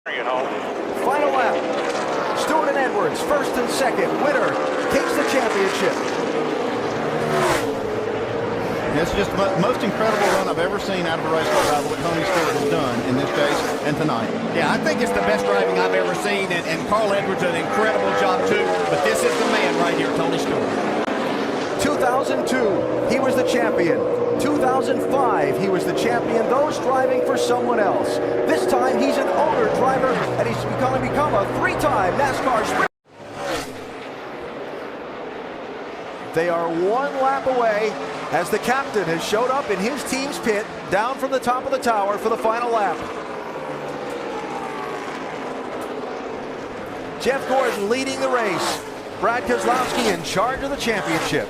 Final lap. Stewart and Edwards, first and second. Winner takes the championship. It's just the most incredible run I've ever seen out of a race car driver, what Tony Stewart has done in this case and tonight. Yeah, I think it's the best driving I've ever seen, and Carl Edwards did an incredible job too, but this is the man right here, Tony Stewart. 2002, he was the champion. 2005, he was the champion, those driving for someone else. This time, he's an owner driver, and he's going to become a three-time NASCAR sprint. They are one lap away as the captain has showed up in his team's pit down from the top of the tower for the final lap. Jeff Gordon leading the race. Brad Keselowski in charge of the championship.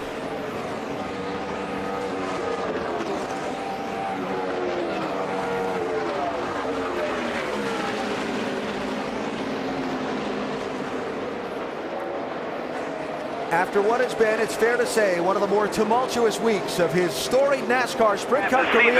After what it's been, it's fair to say, one of the more tumultuous weeks of his storied NASCAR Sprint Cup career.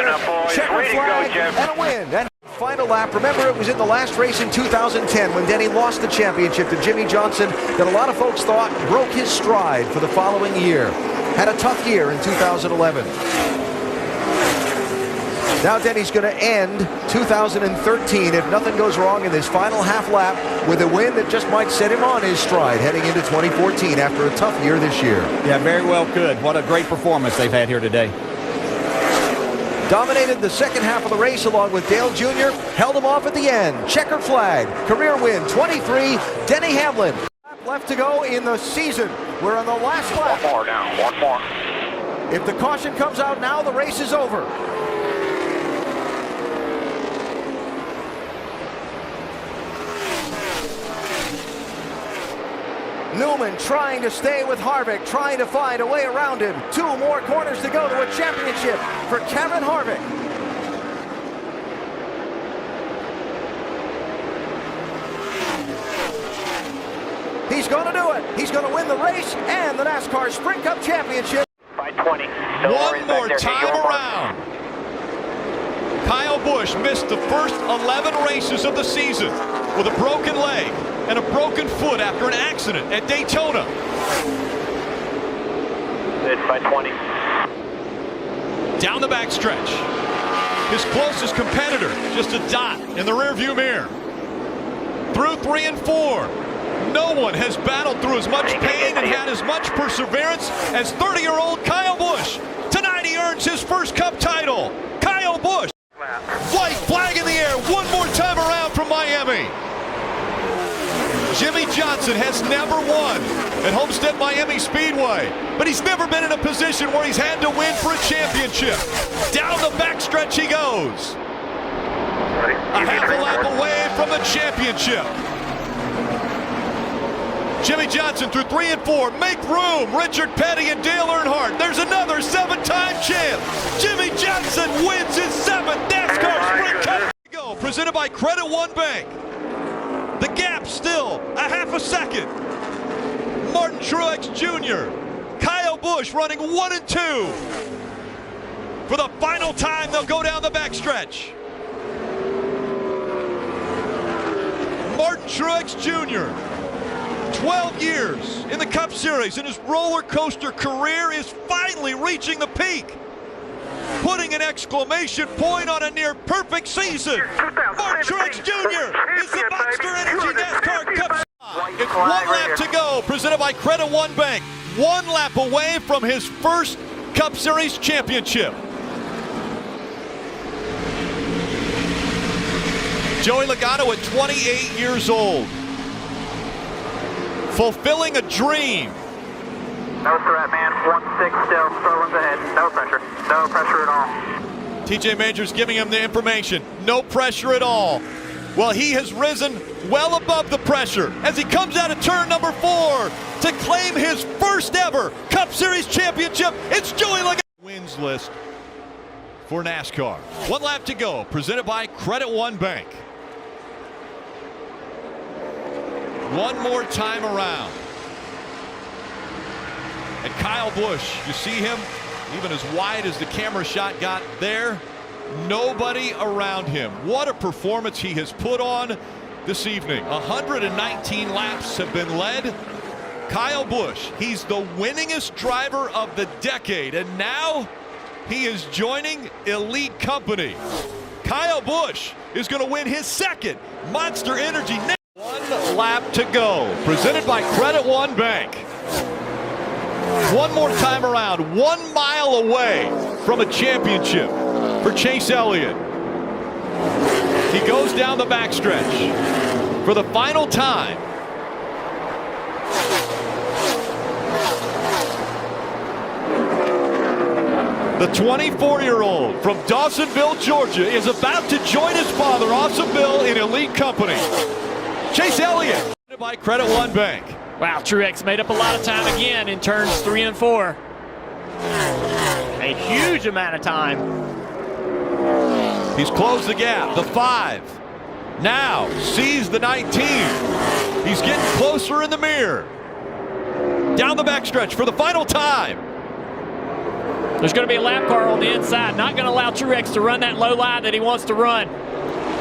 Checkered flag and a win. And final lap. Remember, it was in the last race in 2010 when Denny lost the championship to Jimmy Johnson that a lot of folks thought broke his stride for the following year. Had a tough year in 2011. Now Denny's going to end 2013 if nothing goes wrong in this final half lap with a win that just might set him on his stride heading into 2014 after a tough year this year. Yeah, very well could. What a great performance they've had here today. Dominated the second half of the race along with Dale Jr. Held him off at the end. Checkered flag. Career win 23. Denny Hamlin. Left to go in the season. We're on the last lap. One more now. One more. If the caution comes out now, the race is over. Newman trying to stay with Harvick, trying to find a way around him. Two more corners to go to a championship for Kevin Harvick. He's going to do it. He's going to win the race and the NASCAR Sprint Cup Championship. By 20. One more time around. Kyle Busch missed the first 11 races of the season with a broken leg and a broken foot after an accident at Daytona. It's by 20. Down the backstretch. His closest competitor, just a dot in the rearview mirror. Through 3 and 4. No one has battled through as much pain and had as much perseverance as 30-year-old Kyle Busch. Tonight he earns his first Cup title. Kyle Busch. White flag in the air one more time around from Miami. Jimmy Johnson has never won at Homestead Miami Speedway, but he's never been in a position where he's had to win for a championship. Down the backstretch he goes. A half a lap away from the championship. Jimmy Johnson through 3 and 4. Make room. Richard Petty and Dale Earnhardt. There's another 7-time champ. Jimmy Johnson wins his 7th NASCAR Sprint Cup. Go. Presented by Credit One Bank. The gap still a half a second. Martin Truex Jr. Kyle Busch running 1 and 2. For the final time, they'll go down the backstretch. Martin Truex Jr. 12 years in the Cup Series, and his roller coaster career is finally reaching the peak, putting an exclamation point on a near perfect season. Martin Truex Jr. is the Monster Energy NASCAR Cup. It's 1 lap to go, presented by Credit One Bank. 1 lap away from his first Cup Series championship. Joey Logano at 28 years old. Fulfilling a dream. No threat, man. 1-6 still. Sterling's ahead. No pressure. No pressure at all. TJ Majors giving him the information. No pressure at all. Well, he has risen well above the pressure as he comes out of turn number 4 to claim his first ever Cup Series championship. It's Joey Logano. Wins list for NASCAR. 1 lap to go. Presented by Credit One Bank. One more time around. And Kyle Busch, you see him even as wide as the camera shot got there. Nobody around him. What a performance he has put on this evening. 119 laps have been led. Kyle Busch, he's the winningest driver of the decade, and now he is joining elite company. Kyle Busch is going to win his second Monster Energy. 1 lap to go, presented by Credit One Bank. One more time around, 1 mile away from a championship for Chase Elliott. He goes down the backstretch for the final time. The 24-year-old from Dawsonville, Georgia, is about to join his father, Awesome Bill, in elite company. Chase Elliott, by Credit One Bank. Wow, Truex made up a lot of time again in turns 3 and 4. A huge amount of time. He's closed the gap, the 5. Now sees the 19. He's getting closer in the mirror. Down the backstretch for the final time. There's going to be a lap car on the inside. Not going to allow Truex to run that low line that he wants to run.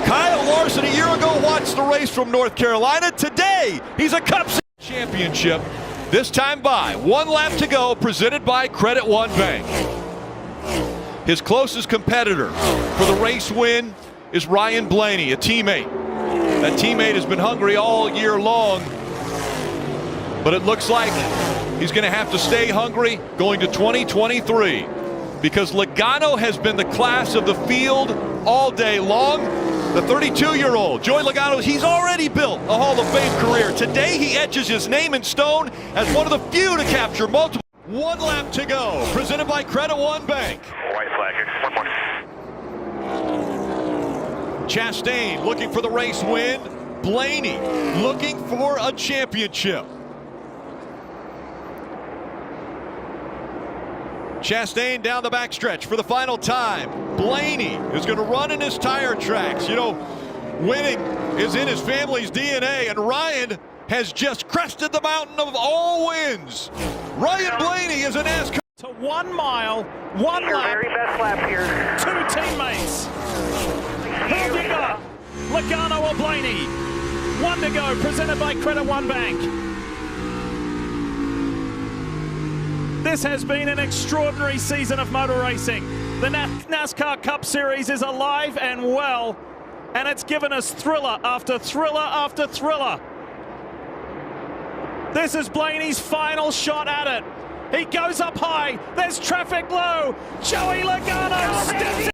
Kyle Larson a year ago watched the race from North Carolina. Today, he's a Cup championship. This time by 1 lap to go, presented by Credit One Bank. His closest competitor for the race win is Ryan Blaney, a teammate. That teammate has been hungry all year long, but it looks like he's going to have to stay hungry going to 2023 because Logano has been the class of the field all day long. The 32-year-old, Joey Logano, he's already built a Hall of Fame career. Today he etches his name in stone as one of the few to capture multiple. 1 lap to go, presented by Credit One Bank. White flag. 1 more. Chastain looking for the race win. Blaney looking for a championship. Chastain down the backstretch for the final time. Blaney is going to run in his tire tracks. You know, winning is in his family's DNA, and Ryan has just crested the mountain of all wins. Ryan Blaney is a NASCAR. To 1 mile, 1 Your lap, very best lap here. 2 teammates. Who you got? Logano or Blaney? 1 to go, presented by Credit One Bank. This has been an extraordinary season of motor racing. The NASCAR Cup Series is alive and well, and it's given us thriller after thriller after thriller. This is Blaney's final shot at it. He goes up high. There's traffic low. Joey Logano steps